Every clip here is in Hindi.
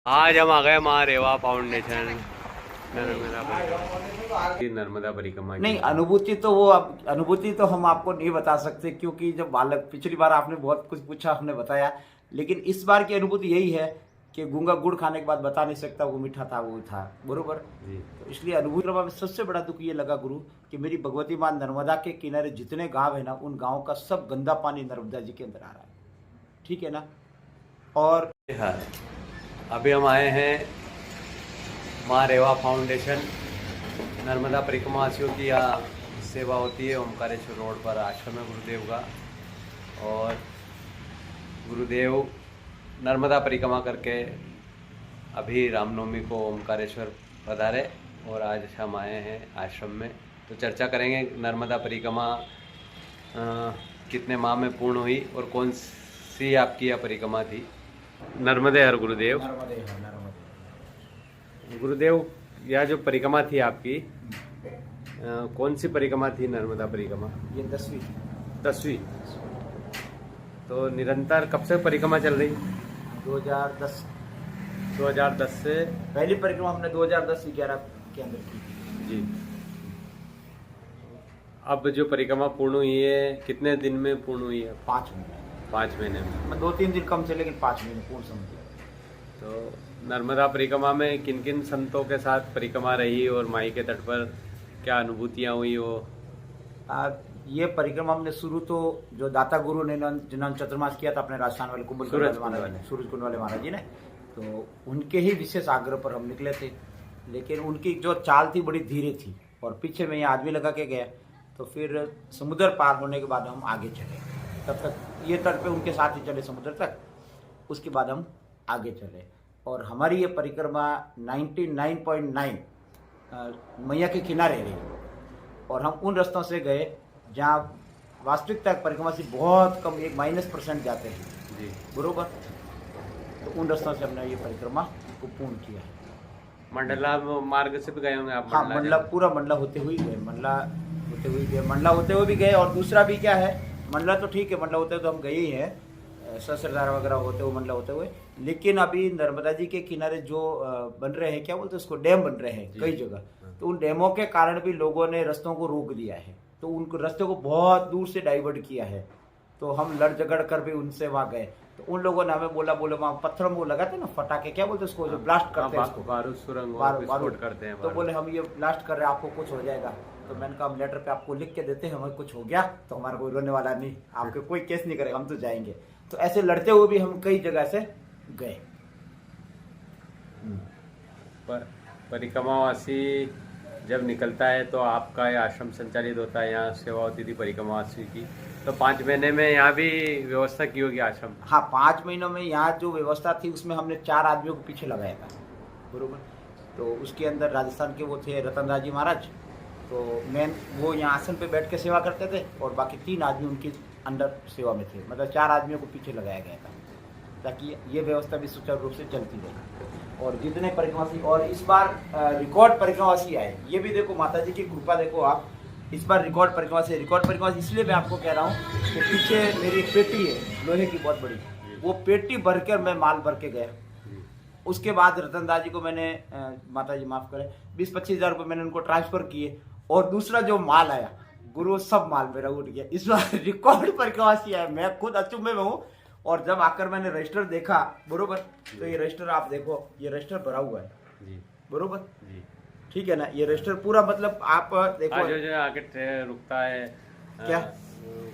आज हम आ गए माँ रेवा फाउंडेशन नर्मदा परिक्रमा नहीं, अनुभूति तो वो अब अनुभूति तो हम आपको नहीं बता सकते, क्योंकि जब बालक पिछली बार आपने बहुत कुछ पूछा, हमने बताया। लेकिन इस बार की अनुभूति यही है कि गूंगा गुड़ खाने के बाद बता नहीं सकता वो मीठा था, वो था बरोबर जी। तो इसलिए अनुभूति में सबसे बड़ा दुख ये लगा गुरु कि मेरी भगवती माँ नर्मदा के किनारे जितने गांव है ना, उन गाँव का सब गंदा पानी नर्मदा जी के अंदर आ रहा है। ठीक है ना। और हाँ, अभी हम आए हैं माँ रेवा फाउंडेशन नर्मदा परिक्रमावासियों की यहाँ सेवा होती है ओमकारेश्वर रोड पर आश्रम है गुरुदेव का। और गुरुदेव नर्मदा परिक्रमा करके अभी रामनवमी को ओमकारेश्वर पधारे और आज हम आए हैं आश्रम में। तो चर्चा करेंगे नर्मदा परिक्रमा कितने माह में पूर्ण हुई और कौन सी आपकी यह परिक्रमा थी। नर्मदे हर गुरुदेव। गुरुदेव, यह जो परिक्रमा थी आपकी कौन सी परिक्रमा थी नर्मदा परिक्रमा? ये 10वीं। तो निरंतर कब से परिक्रमा चल रही? 2010 से। पहली परिक्रमा हमने 2010-11 के अंदर की जी। अब जो परिक्रमा पूर्ण हुई है कितने दिन में पूर्ण हुई है? 5 महीने। 5 महीने में। 2-3 दिन कम से, लेकिन 5 महीने पूर्ण समझिए। तो नर्मदा परिक्रमा में किन किन संतों के साथ परिक्रमा रही और माई के तट पर क्या अनुभूतियाँ हुई वो? ये परिक्रमा हमने शुरू तो जो दाता गुरु ने जिन्होंने चतुर्मास किया था अपने राजस्थान वाले सूरज कुंड वाले महाराज जी ने, तो उनके ही विशेष आग्रह पर हम निकले थे। लेकिन उनकी जो चाल थी बड़ी धीरे थी और पीछे में ये आदमी लगा के गया। तो फिर समुद्र पार होने के बाद हम आगे चले। तब तक ये तट पे उनके साथ ही चले समुद्र तक, उसके बाद हम आगे चले। और हमारी ये परिक्रमा 99.9 मैया के किनारे रही। और हम उन रास्तों से गए जहाँ वास्तविकता परिक्रमा से बहुत कम, 1% जाते हैं जी, बरोबर। तो उन रास्तों से हमने ये परिक्रमा को पूर्ण किया है। मंडला मार्ग से भी गए होंगे आप? हाँ, मंडला पूरा मंडला होते हुए गए, मंडला होते हुए भी गए। और दूसरा भी क्या है, मंडला तो ठीक है, मंडला होते हुए तो हम गए ही हैं, सहस्त्रधारा वगैरह होते हुए, मंडला होते हुए। लेकिन अभी नर्मदा जी के किनारे जो बन रहे हैं, क्या बोलते हैं उसको, डैम बन रहे हैं कई जगह। तो उन डैमों के कारण भी लोगों ने रस्तों को रोक दिया है, तो उनको रस्ते को बहुत दूर से डाइवर्ट किया है। तो हम लड़ झगड़ कर भी उनसे वहाँ गए। तो उन लोगों ने हमें बोला वहाँ पत्थरों में वो लगाते ना फटाके, क्या बोलते हैं उसको, जो ब्लास्ट करते हैं उसको, बारूद करते हैं। तो बोले हम ये ब्लास्ट कर रहे हैं, आपको कुछ हो जाएगा। तो मैंने कहा हम लेटर पे आपको लिख के देते हैं, हमें कुछ हो गया तो हमारा कोई रोने वाला नहीं, आपके कोई केस नहीं करेगा, हम तो जाएंगे। तो ऐसे लड़ते हुए भी हम कई जगह से गए। परिक्रमावासी जब निकलता है तो आपका ये आश्रम संचालित होता है, यहाँ सेवा होती थी परिक्रमावासी की। तो 5 महीने में यहाँ भी व्यवस्था की होगी आश्रम? हाँ, 5 महीनों में यहाँ जो व्यवस्था थी उसमें हमने 4 आदमियों को पीछे लगाया था, बरोबर। तो उसके अंदर राजस्थान के वो थे रतन राजी महाराज, तो मेन वो यहाँ आसन पे बैठ के सेवा करते थे, और बाकी 3 आदमी उनके अंडर सेवा में थे। मतलब 4 आदमियों को पीछे लगाया गया था, ताकि ये व्यवस्था भी सुचारू रूप से चलती रहे। और जितने परिक्रमावासी, और इस बार रिकॉर्ड परिक्रमावासी आए, ये भी देखो माता जी की कृपा, देखो आप, इस बार रिकॉर्ड परिक्रमावासी इसलिए मैं आपको कह रहा हूँ कि पीछे मेरी एक पेटी है लोहे की बहुत बड़ी, वो पेटी भरकर मैं माल भर के गया। उसके बाद रतन दास जी को मैंने माता जी माफ करें 20-25 हज़ार रुपये मैंने उनको ट्रांसफर किए। और दूसरा जो माल आया गुरु, सब माल मेरा उठ गया। इस बार रिकॉर्ड परिक्रमावासी आया, मैं खुद अचंभे में हूँ। और जब आकर मैंने रजिस्टर देखा, बरोबर, तो ये रजिस्टर आप देखो, ये रजिस्टर भरा हुआ है जी, बरोबर जी, ठीक है ना। ये रजिस्टर पूरा, मतलब आप देखो जो आगे रुकता है क्या,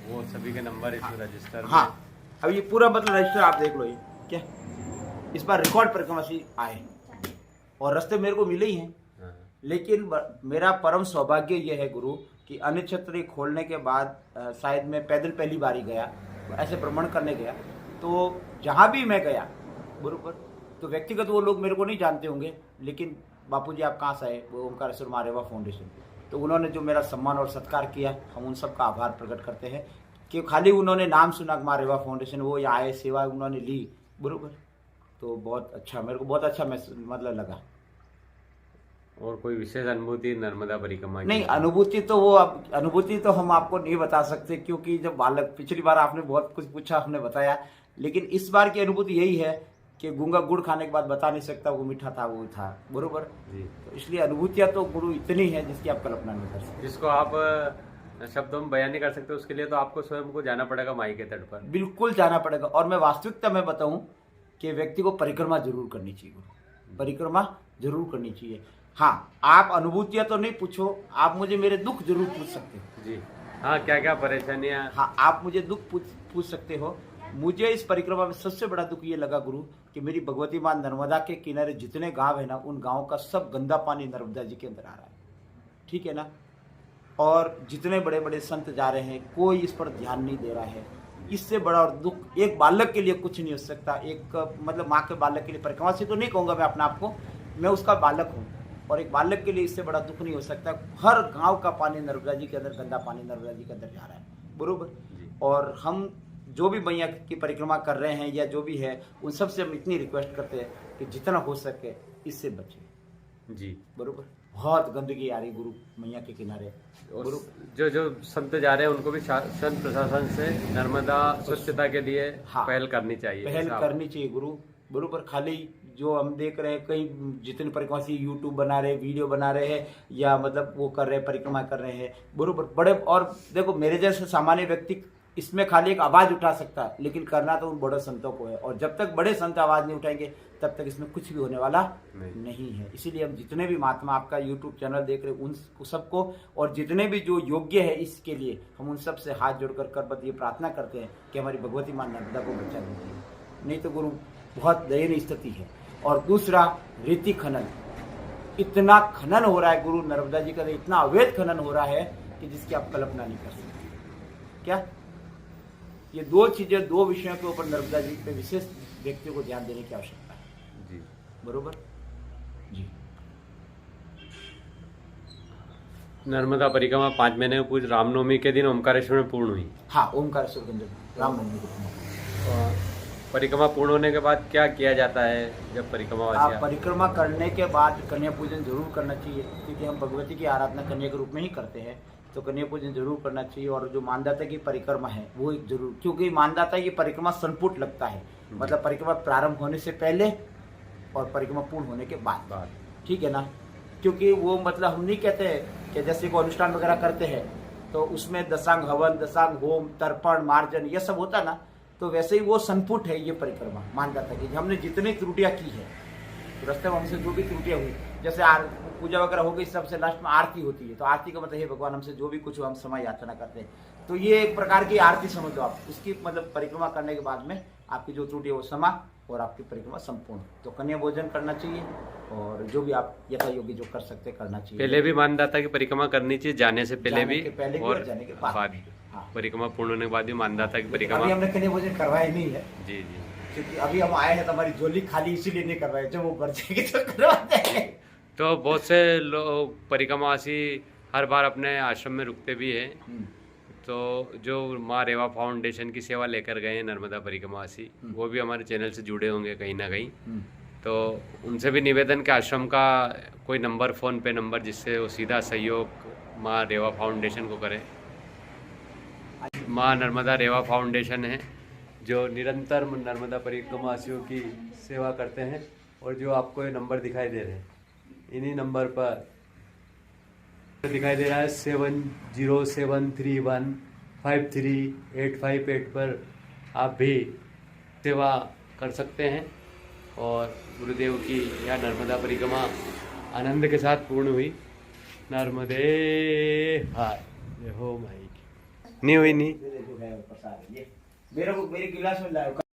वो सभी के नंबर इसमें रजिस्टर। हाँ, अब ये पूरा मतलब रजिस्टर आप देख लो, ये क्या, इस बार रिकॉर्ड परिक्रमावासी आए और रास्ते मेरे को मिले ही हैं। लेकिन मेरा परम सौभाग्य ये है गुरु कि अन्य क्षेत्र खोलने के बाद शायद मैं पैदल पहली बार ही गया, ऐसे भ्रमण करने गया। तो जहाँ भी मैं गया, बरोबर, तो व्यक्तिगत वो लोग मेरे को नहीं जानते होंगे, लेकिन बापूजी आप कहाँ से आए, वो ओमकारेश्वर माँ रेवा फाउंडेशन। तो उन्होंने जो मेरा सम्मान और सत्कार किया, हम उन सब का आभार प्रकट करते हैं कि खाली उन्होंने नाम सुना माँ रेवा फाउंडेशन, वो यहाँ आए, सेवा उन्होंने ली, बरोबर। तो बहुत अच्छा, मेरे को बहुत अच्छा मतलब लगा। और कोई विशेष अनुभूति नर्मदा परिक्रमा? नहीं, अनुभूति तो वो अब अनुभूति तो हम आपको नहीं बता सकते, क्योंकि जब बालक पिछली बार आपने बहुत कुछ पूछा, हमने बताया। लेकिन इस बार की अनुभूति यही है कि गूंगा गुड़ खाने के बाद बता नहीं सकता वो मीठा था वो था, बरोबर जी। तो इसलिए अनुभूतियाँ तो गुरु इतनी है जिसकी आप कल्पना नहीं कर सकते। जिसको आप शब्दों में बयान नहीं कर सकते, उसके लिए तो आपको स्वयं को जाना पड़ेगा माई के तट पर। बिल्कुल जाना पड़ेगा। और मैं वास्तविकता में बताऊं कि व्यक्ति को परिक्रमा जरूर करनी चाहिए, परिक्रमा जरूर करनी चाहिए। हाँ, आप अनुभूतियाँ तो नहीं पूछो, आप मुझे मेरे दुख जरूर पूछ सकते हो। जी हाँ, क्या क्या परेशानियाँ। हाँ, आप मुझे दुख पूछ सकते हो। मुझे इस परिक्रमा में सबसे बड़ा दुख ये लगा गुरु कि मेरी भगवती माँ नर्मदा के किनारे जितने गांव है ना, उन गांवों का सब गंदा पानी नर्मदा जी के अंदर आ रहा है, ठीक है ना। और जितने बड़े बड़े संत जा रहे हैं, कोई इस पर ध्यान नहीं दे रहा है। इससे बड़ा और दुख एक बालक के लिए कुछ नहीं हो सकता। एक मतलब माँ के बालक के लिए, परिक्रमा से तो नहीं कहूँगा मैं अपने आप को, मैं उसका बालक हूँ, और एक बालक के लिए इससे बड़ा दुख नहीं हो सकता। हर गांव का पानी नर्मदा जी के अंदर, गंदा पानी नर्मदा जी के अंदर जा रहा है, बरोबर। और हम जो भी मैया की परिक्रमा कर रहे हैं या जो भी है, उन सब से हम इतनी रिक्वेस्ट करते हैं कि जितना हो सके इससे बचें। जी बरोबर, बहुत गंदगी आ रही गुरु मैया के किनारे। गुरु जो जो संत जा रहे हैं उनको भी संत प्रशासन से नर्मदा स्वच्छता के लिए हाँ, पहल करनी चाहिए, पहल करनी चाहिए गुरु, बरोबर। खाली जो हम देख रहे हैं कई जितने परिक्रमा से यूट्यूब बना रहे हैं, वीडियो बना रहे हैं, या मतलब वो कर रहे हैं, परिक्रमा कर रहे हैं, बरोबर। बड़े, और देखो मेरे जैसे सामान्य व्यक्ति इसमें खाली एक आवाज उठा सकता है, लेकिन करना तो उन बड़े संतों को है। और जब तक बड़े संत आवाज नहीं उठाएंगे तब तक इसमें कुछ भी होने वाला नहीं है। इसीलिए हम जितने भी महात्मा आपका यूट्यूब चैनल देख रहे हैं उन सबको, और जितने भी जो योग्य है इसके लिए, हम उन सब से हाथ जोड़कर करबद्ध ये प्रार्थना करते हैं कि हमारी भगवती माँ नर्मदा को बचा दीजिए, नहीं तो गुरु बहुत दयनीय स्थिति है। और दूसरा, रेती खनन, इतना खनन हो रहा है गुरु नर्मदा जी का, इतना अवैध खनन हो रहा है कि जिसकी आप कल्पना नहीं कर सकते। क्या ये दो चीजें, दो विषयों के ऊपर नर्मदा जी पे विशेष व्यक्ति को ध्यान देने की आवश्यकता है जी, बरोबर जी। नर्मदा परिक्रमा 5 महीने में पूज रामनवमी के दिन ओमकारेश्वर में पूर्ण हुई। हाँ, ओमकारेश्वर के अंदर रामनवमी के दिन। परिक्रमा पूर्ण होने के बाद क्या किया जाता है जब परिक्रमा आप परिक्रमा करने के बाद कन्या पूजन जरूर करना चाहिए, क्योंकि हम भगवती की आराधना कन्या के रूप में ही करते हैं, तो कन्या पूजन जरूर करना चाहिए। और जो मानदाता की परिक्रमा है वो एक जरूर, क्योंकि मानदाता की परिक्रमा संपुट लगता है, मतलब परिक्रमा प्रारंभ होने से पहले और परिक्रमा पूर्ण होने के बाद, ठीक है ना। क्योंकि वो मतलब हम नहीं कहते कि जैसे कोई अनुष्ठान वगैरह करते हैं तो उसमें दशांग हवन, दशांग होम, तर्पण, मार्जन ये सब होता ना, तो वैसे ही वो संपुट है ये परिक्रमा मानदाता की। हमने जितनी त्रुटियां की है रास्ते में, हमसे जो भी त्रुटियां हुई, जैसे पूजा वगैरह हो गई, सबसे लास्ट में आरती होती है, तो आरती का मतलब हे भगवान हमसे जो भी कुछ हो हम समय याचना करते हैं, तो ये एक प्रकार की आरती समझ लो आप। उसकी मतलब परिक्रमा करने के बाद में आपकी जो त्रुटि है वो समा और आपकी परिक्रमा संपूर्ण। तो कन्या भोजन करना चाहिए और जो भी आप यथा योग्य जो कर सकते करना चाहिए। पहले भी मानदाता की परिक्रमा करनी चाहिए, जाने से पहले भी और जाने के बाद भी। हाँ, परिक्रमा पूर्ण होने के बाद भी मानदाता की परिक्रमा। अभी हमने कन्या भोजन करवाया नहीं है जी जी, क्योंकि अभी हम आए हैं तो हमारी झोली खाली इसीलिए नहीं करवाए, जब वो भर जाएगी तो करवाते हैं। तो बहुत से लोग परिक्रमावासी हर बार अपने आश्रम में रुकते भी हैं, तो जो माँ रेवा फाउंडेशन की सेवा लेकर गए हैं नर्मदा परिक्रमावासी, वो भी हमारे चैनल से जुड़े होंगे कहीं ना कहीं, तो उनसे भी निवेदन के आश्रम का कोई नंबर, फ़ोन पे नंबर, जिससे वो सीधा सहयोग माँ रेवा फाउंडेशन को करें। माँ नर्मदा रेवा फाउंडेशन है जो निरंतर नर्मदा परिक्रमावासियों की सेवा करते हैं, और जो आपको ये नंबर दिखाई दे रहे हैं, इन्हीं नंबर पर दिखाई दे रहा है 7073153858 पर आप भी सेवा कर सकते हैं। और गुरुदेव की यह नर्मदा परिक्रमा आनंद के साथ पूर्ण हुई। नर्मदे हाय, हो माई नहीं हुई नहीं मेरे गिलास में लाओ।